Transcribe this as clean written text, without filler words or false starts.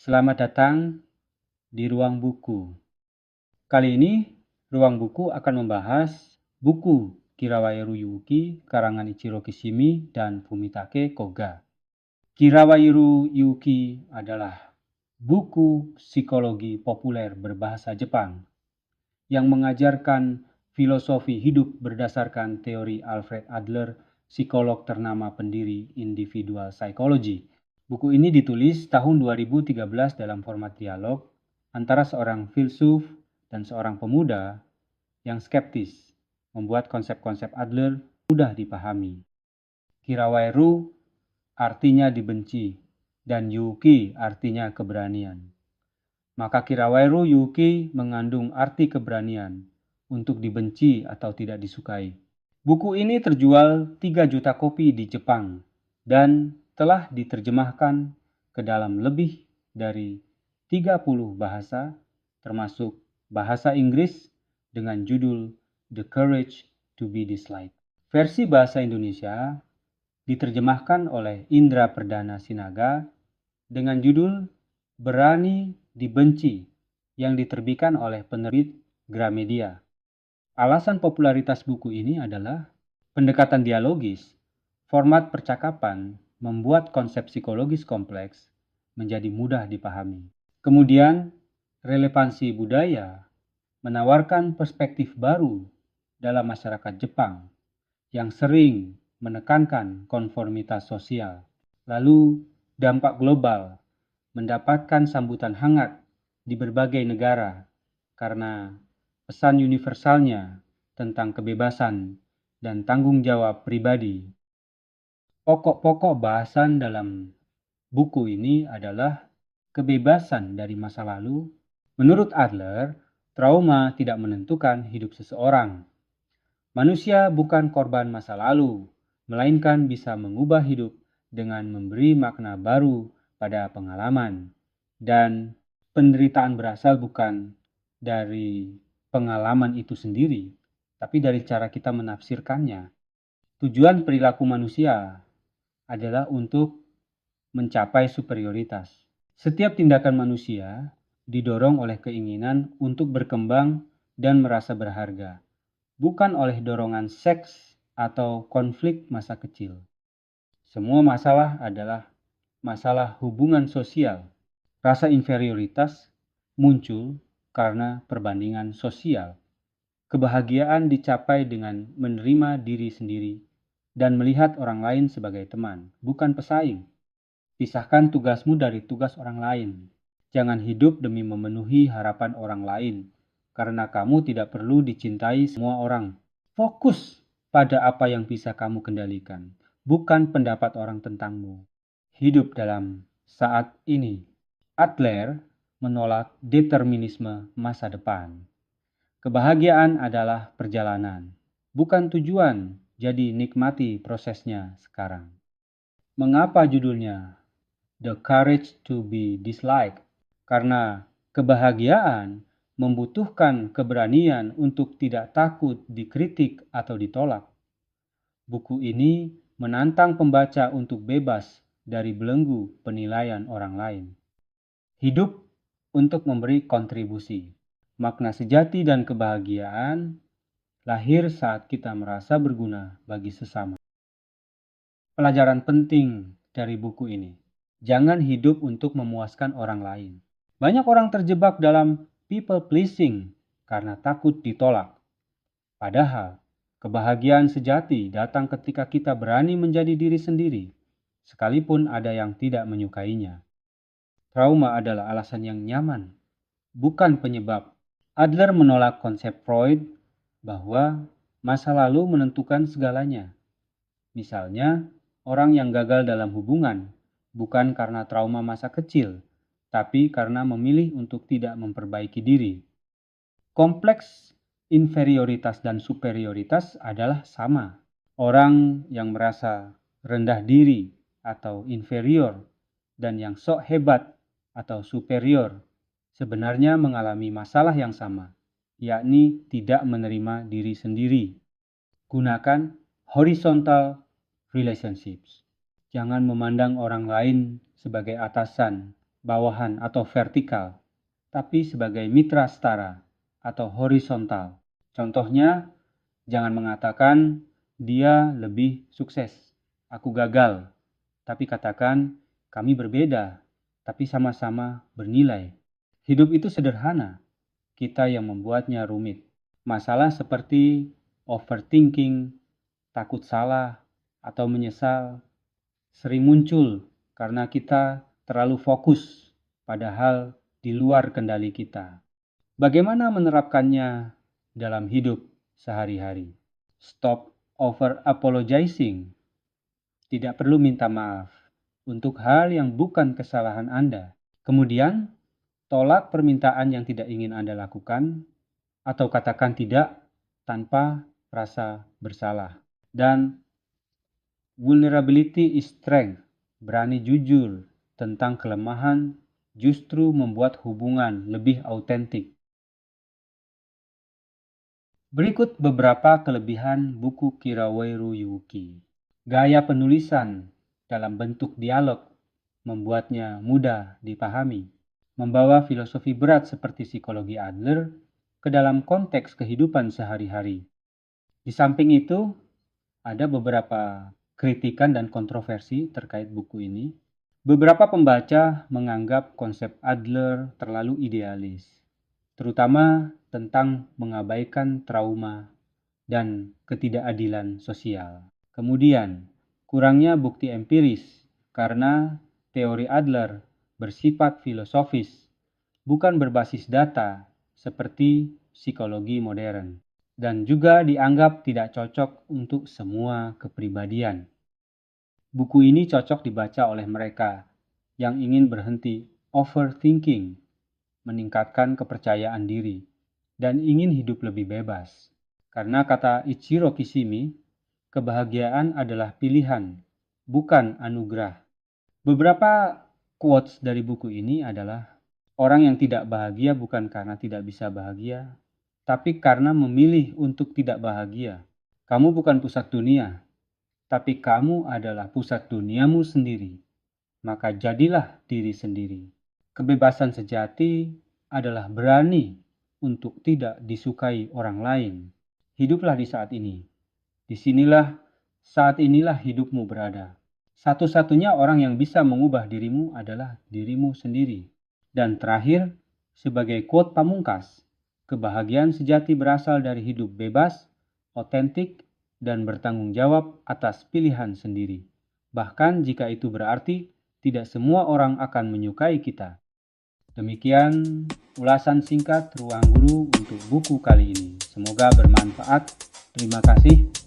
Selamat datang di Ruang Buku. Kali ini, Ruang Buku akan membahas buku Kirawairu Yuki karangan Ichiro Kishimi dan Fumitake Koga. Kirawairu Yuki adalah buku psikologi populer berbahasa Jepang yang mengajarkan filosofi hidup berdasarkan teori Alfred Adler, psikolog ternama pendiri individual psychology. Buku ini ditulis tahun 2013 dalam format dialog antara seorang filsuf dan seorang pemuda yang skeptis, membuat konsep-konsep Adler mudah dipahami. Kirawairu artinya dibenci dan Yuki artinya keberanian. Maka Kirawairu Yuki mengandung arti keberanian untuk dibenci atau tidak disukai. Buku ini terjual 3 juta kopi di Jepang dan telah diterjemahkan ke dalam lebih dari 30 bahasa, termasuk bahasa Inggris dengan judul The Courage to be Disliked. Versi bahasa Indonesia diterjemahkan oleh Indra Perdana Sinaga dengan judul Berani Dibenci yang diterbitkan oleh penerbit Gramedia. Alasan popularitas buku ini adalah pendekatan dialogis, format percakapan membuat konsep psikologis kompleks menjadi mudah dipahami. Kemudian, relevansi budaya menawarkan perspektif baru dalam masyarakat Jepang yang sering menekankan konformitas sosial. Lalu, dampak global mendapatkan sambutan hangat di berbagai negara karena pesan universalnya tentang kebebasan dan tanggung jawab pribadi. Pokok-pokok bahasan dalam buku ini adalah kebebasan dari masa lalu. Menurut Adler, trauma tidak menentukan hidup seseorang. Manusia bukan korban masa lalu, melainkan bisa mengubah hidup dengan memberi makna baru pada pengalaman. Dan penderitaan berasal bukan dari pengalaman itu sendiri, tapi dari cara kita menafsirkannya. Tujuan perilaku manusia adalah untuk mencapai superioritas. Setiap tindakan manusia didorong oleh keinginan untuk berkembang dan merasa berharga, bukan oleh dorongan seks atau konflik masa kecil. Semua masalah adalah masalah hubungan sosial. Rasa inferioritas muncul karena perbandingan sosial. Kebahagiaan dicapai dengan menerima diri sendiri dan melihat orang lain sebagai teman, bukan pesaing. Pisahkan tugasmu dari tugas orang lain. Jangan hidup demi memenuhi harapan orang lain, karena kamu tidak perlu dicintai semua orang. Fokus pada apa yang bisa kamu kendalikan, bukan pendapat orang tentangmu. Hidup dalam saat ini. Adler menolak determinisme masa depan. Kebahagiaan adalah perjalanan, bukan tujuan, jadi nikmati prosesnya sekarang. Mengapa judulnya The Courage to be Disliked? Karena kebahagiaan membutuhkan keberanian untuk tidak takut dikritik atau ditolak. Buku ini menantang pembaca untuk bebas dari belenggu penilaian orang lain. Hidup untuk memberi kontribusi. Makna sejati dan kebahagiaan lahir saat kita merasa berguna bagi sesama. Pelajaran penting dari buku ini. Jangan hidup untuk memuaskan orang lain. Banyak orang terjebak dalam people pleasing karena takut ditolak. Padahal, kebahagiaan sejati datang ketika kita berani menjadi diri sendiri, sekalipun ada yang tidak menyukainya. Trauma adalah alasan yang nyaman, bukan penyebab. Adler menolak konsep Freud bahwa masa lalu menentukan segalanya. Misalnya, orang yang gagal dalam hubungan bukan karena trauma masa kecil, tapi karena memilih untuk tidak memperbaiki diri. Kompleks inferioritas dan superioritas adalah sama. Orang yang merasa rendah diri atau inferior dan yang sok hebat atau superior sebenarnya mengalami masalah yang sama, yakni tidak menerima diri sendiri. Gunakan horizontal relationships. Jangan memandang orang lain sebagai atasan bawahan atau vertikal, tapi sebagai mitra setara atau horizontal. Contohnya, jangan mengatakan dia lebih sukses, aku gagal, tapi katakan kami berbeda, tapi sama-sama bernilai. Hidup itu sederhana, kita yang membuatnya rumit. Masalah seperti overthinking, takut salah, atau menyesal sering muncul karena kita terlalu fokus padahal di luar kendali kita. Bagaimana menerapkannya dalam hidup sehari-hari? Stop over apologizing. Tidak perlu minta maaf untuk hal yang bukan kesalahan Anda. Kemudian, tolak permintaan yang tidak ingin Anda lakukan atau katakan tidak tanpa rasa bersalah. Dan vulnerability is strength. Berani jujur tentang kelemahan justru membuat hubungan lebih autentik. Berikut beberapa kelebihan buku Kirawaru Yuki. Gaya penulisan dalam bentuk dialog membuatnya mudah dipahami. Membawa filosofi berat seperti psikologi Adler ke dalam konteks kehidupan sehari-hari. Di samping itu, ada beberapa kritikan dan kontroversi terkait buku ini. Beberapa pembaca menganggap konsep Adler terlalu idealis, terutama tentang mengabaikan trauma dan ketidakadilan sosial. Kemudian, kurangnya bukti empiris karena teori Adler bersifat filosofis, bukan berbasis data seperti psikologi modern, dan juga dianggap tidak cocok untuk semua kepribadian. Buku ini cocok dibaca oleh mereka yang ingin berhenti overthinking, meningkatkan kepercayaan diri, dan ingin hidup lebih bebas. Karena kata Ichiro Kishimi, kebahagiaan adalah pilihan, bukan anugerah. Beberapa quotes dari buku ini adalah, orang yang tidak bahagia bukan karena tidak bisa bahagia, tapi karena memilih untuk tidak bahagia. Kamu bukan pusat dunia, tapi kamu adalah pusat duniamu sendiri. Maka jadilah diri sendiri. Kebebasan sejati adalah berani untuk tidak disukai orang lain. Hiduplah di saat ini. Disinilah, saat inilah hidupmu berada. Satu-satunya orang yang bisa mengubah dirimu adalah dirimu sendiri. Dan terakhir, sebagai quote pamungkas, kebahagiaan sejati berasal dari hidup bebas, otentik, dan bertanggung jawab atas pilihan sendiri. Bahkan jika itu berarti tidak semua orang akan menyukai kita. Demikian ulasan singkat Ruang Guru untuk buku kali ini. Semoga bermanfaat. Terima kasih.